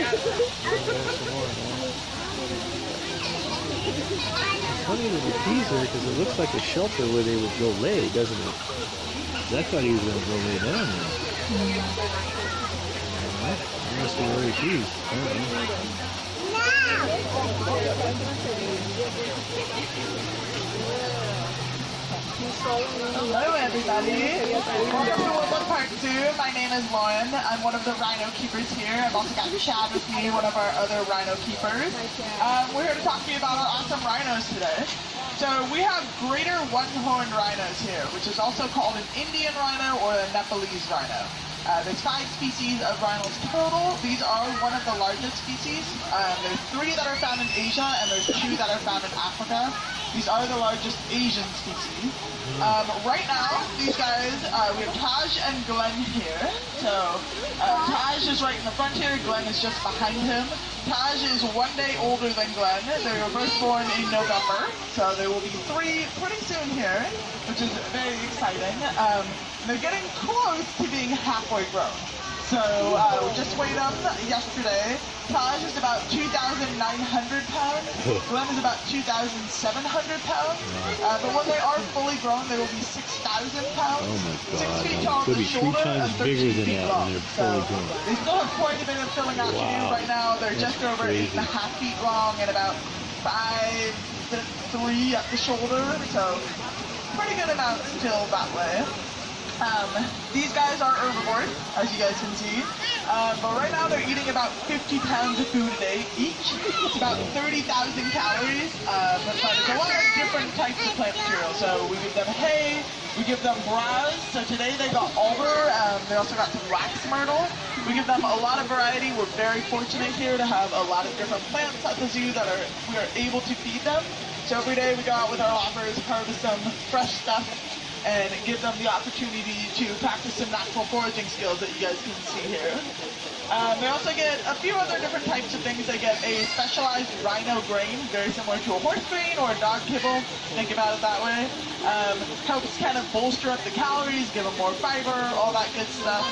Funny little teaser because it looks like a shelter where they would go lay, doesn't it? I thought he was going to go lay down there. He must be very pleased. Hello everybody, welcome to Woodland Part 2. My name is Lauren. I'm one of the rhino keepers here. I've also got Chad with me, one of our other rhino keepers. We're here to talk to you about our awesome rhinos today. So we have greater one-horned rhinos here, which is also called an Indian rhino or a Nepalese rhino. There's 5 species of rhinos total. These are one of the largest species. There's 3 that are found in Asia and there's 2 that are found in Africa. These are the largest Asian species. Right now, these guys, we have Taj and Glenn here. So Taj is right in the front here, Glenn is just behind him. Taj is 1 day older than Glenn. They were both born in November, so there will be 3 pretty soon here, which is very exciting. They're getting close to being halfway grown. So we just weighed them yesterday. Taj is about 2,900 pounds. Glenn is about 2,700 pounds. But when they are fully grown, they will be 6,000 pounds. Oh my God. 6 feet tall at the shoulder and 13 feet long. So they still have quite a bit of filling out to do right now. They're just over 8.5 feet long and about 5'3" at the shoulder. So pretty good amount still that way. These guys are herbivores, as you guys can see, but right now they're eating about 50 pounds of food a day each. It's about 30,000 calories, but it's a lot of different types of plant material. So we give them hay, we give them browse. So today they got alder, they also got some wax myrtle. We give them a lot of variety. We're very fortunate here to have a lot of different plants at the zoo that we are able to feed them. So every day we go out with our loppers, harvest some fresh stuff, and give them the opportunity to practice some natural foraging skills that you guys can see here. They also get a few other different types of things. They get a specialized rhino grain, very similar to a horse grain or a dog kibble. Think about it that way. Helps kind of bolster up the calories, give them more fiber, all that good stuff.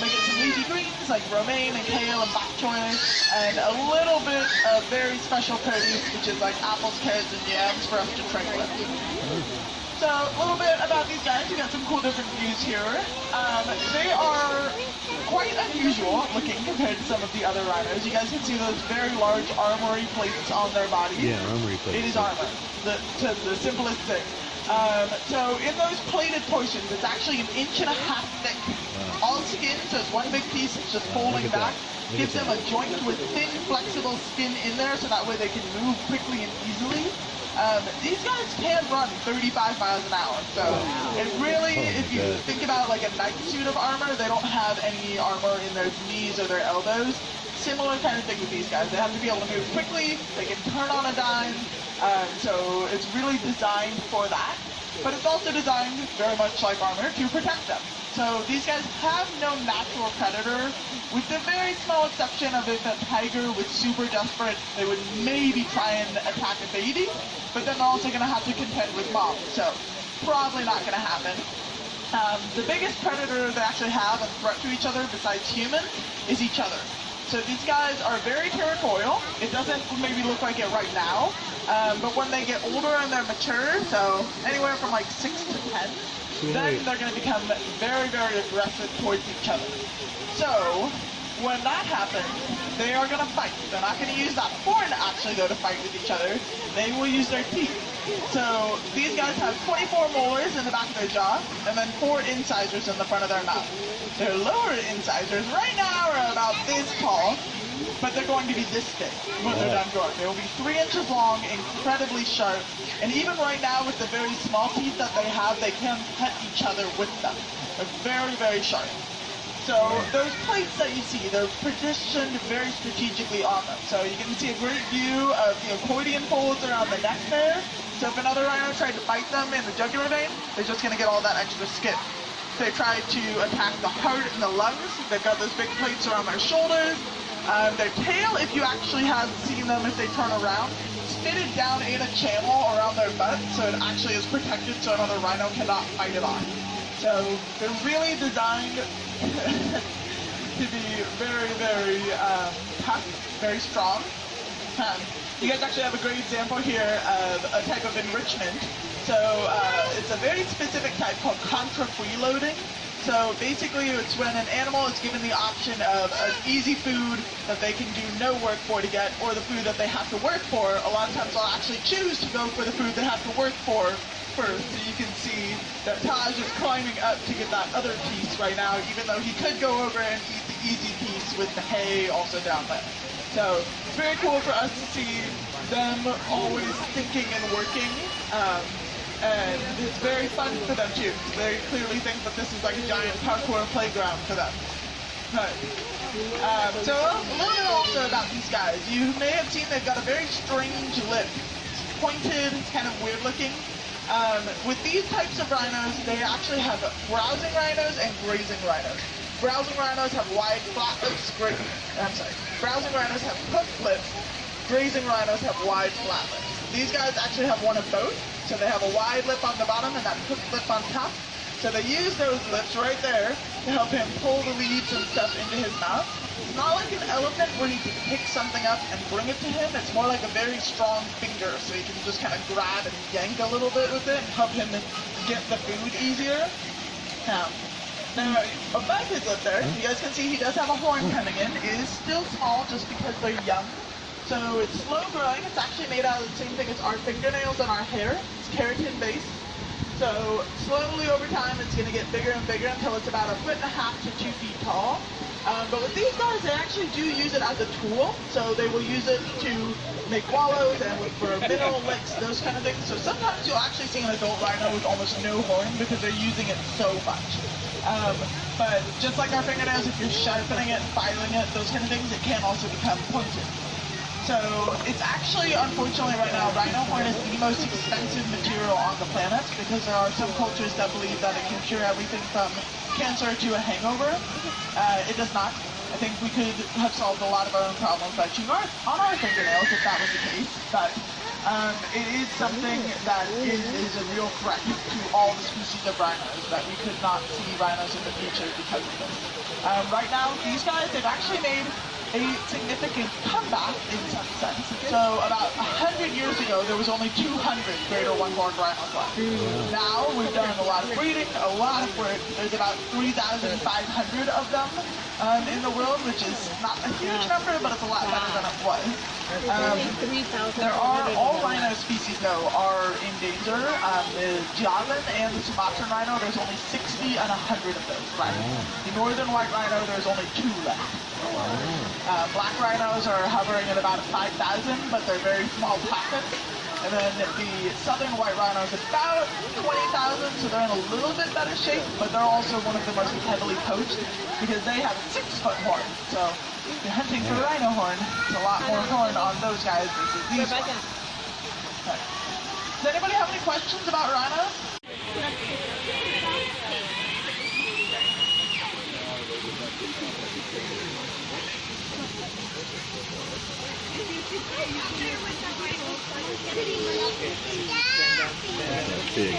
They get some leafy greens like romaine and kale and bok choy, and a little bit of very special produce, which is like apples, carrots, and yams for us to trade with. So a little bit about these guys. We got some cool different views here. They are quite unusual looking compared to some of the other rhinos. You guys can see those very large armory plates on their body. Yeah, armory plates. It is armor, the simplest thing. So in those plated portions, it's actually 1.5 inches thick. Wow. All skin, so it's one big piece. It's just folding back. Gives them a joint with thin, flexible skin in there, so that way they can move quickly and easily. These guys can run 35 miles an hour, so it really, if you think about like a night suit of armor, they don't have any armor in their knees or their elbows. Similar kind of thing with these guys. They have to be able to move quickly, they can turn on a dime, so it's really designed for that. But it's also designed very much like armor to protect them. So these guys have no natural predator, with the very small exception of if a tiger was super desperate, they would maybe try and attack a baby, but then they're also going to have to contend with mom, so probably not going to happen. The biggest predator they actually have and threat to each other besides humans is each other. So these guys are very territorial. It doesn't maybe look like it right now, but when they get older and they're mature, so anywhere from like 6 to 10, then they're going to become very, very aggressive towards each other. So when that happens, they are going to fight. They're not going to use that horn actually though to fight with each other. They will use their teeth. So these guys have 24 molars in the back of their jaw, and then 4 incisors in the front of their mouth. Their lower incisors right now are about this tall, but they're going to be this big when they're done growing. They will be 3 inches long, incredibly sharp, and even right now with the very small teeth that they have, they can cut each other with them. They're very, very sharp. So those plates that you see, they're positioned very strategically on them. So you can see a great view of the accordion folds around the neck there. So if another rhino tried to bite them in the jugular vein, they're just going to get all that extra skin. If they try to attack the heart and the lungs, they've got those big plates around their shoulders. Their tail, if you actually have seen them if they turn around, it's fitted down in a channel around their butt, so it actually is protected so another rhino cannot fight it off. So they're really designed to be very, very tough, very strong. You guys actually have a great example here of a type of enrichment. So it's a very specific type called contra freeloading. So basically it's when an animal is given the option of an easy food that they can do no work for to get, or the food that they have to work for. A lot of times they'll actually choose to go for the food they have to work for first. So you can see that Taj is climbing up to get that other piece right now, even though he could go over and eat the easy piece with the hay also down there. So it's very cool for us to see them always thinking and working. And it's very fun for them too. They clearly think that this is like a giant parkour playground for them. Right. So a little bit also about these guys. You may have seen they've got a very strange lip. It's pointed, it's kind of weird looking. With these types of rhinos, they actually have browsing rhinos and grazing rhinos. Browsing rhinos have wide flat lips. Browsing rhinos have hooked lips. Grazing rhinos have wide flat lips. These guys actually have one of both. So they have a wide lip on the bottom and that hooked lip on top. So they use those lips right there to help him pull the leaves and stuff into his mouth. It's not like an elephant where he can pick something up and bring it to him. It's more like a very strong finger, so he can just kind of grab and yank a little bit with it and help him get the food easier. Now above his lip there, you guys can see he does have a horn coming in. It is still small just because they're young. So it's slow growing. It's actually made out of the same thing as our fingernails and our hair. It's keratin based. So slowly over time it's going to get bigger and bigger until it's about 1.5 to 2 feet tall. But with these guys, they actually do use it as a tool. So they will use it to make wallows and for mineral licks, those kind of things. So sometimes you'll actually see an adult rhino with almost no horn because they're using it so much. But just like our fingernails, if you're sharpening it, filing it, those kind of things, it can also become pointed. So it's actually, unfortunately right now, rhino horn is the most expensive material on the planet because there are some cultures that believe that it can cure everything from cancer to a hangover. It does not. I think we could have solved a lot of our own problems by chewing on our fingernails if that was the case. But it is something that is a real threat to all the species of rhinos, that we could not see rhinos in the future because of this. Right now, these guys, they've actually made a significant comeback in some sense. So about 100 years ago, there was only 200 greater one-horned rhinos left. Now we've done a lot of breeding, a lot of work. There's about 3,500 of them in the world, which is not a huge number, but it's a lot better than it was. All rhino species though are in danger. The Javan and the Sumatran rhino, there's only 60 and 100 of those rhinos. The northern white rhino, there's only 2 left. Black rhinos are hovering at about 5,000, but they're very small pockets. And then the southern white rhinos about 20,000, so they're in a little bit better shape, but they're also one of the most heavily poached because they have 6-foot horn. So if you're hunting for rhino horn, it's a lot more horn on those guys versus these ones. Okay. Does anybody have any questions about rhinos? Big.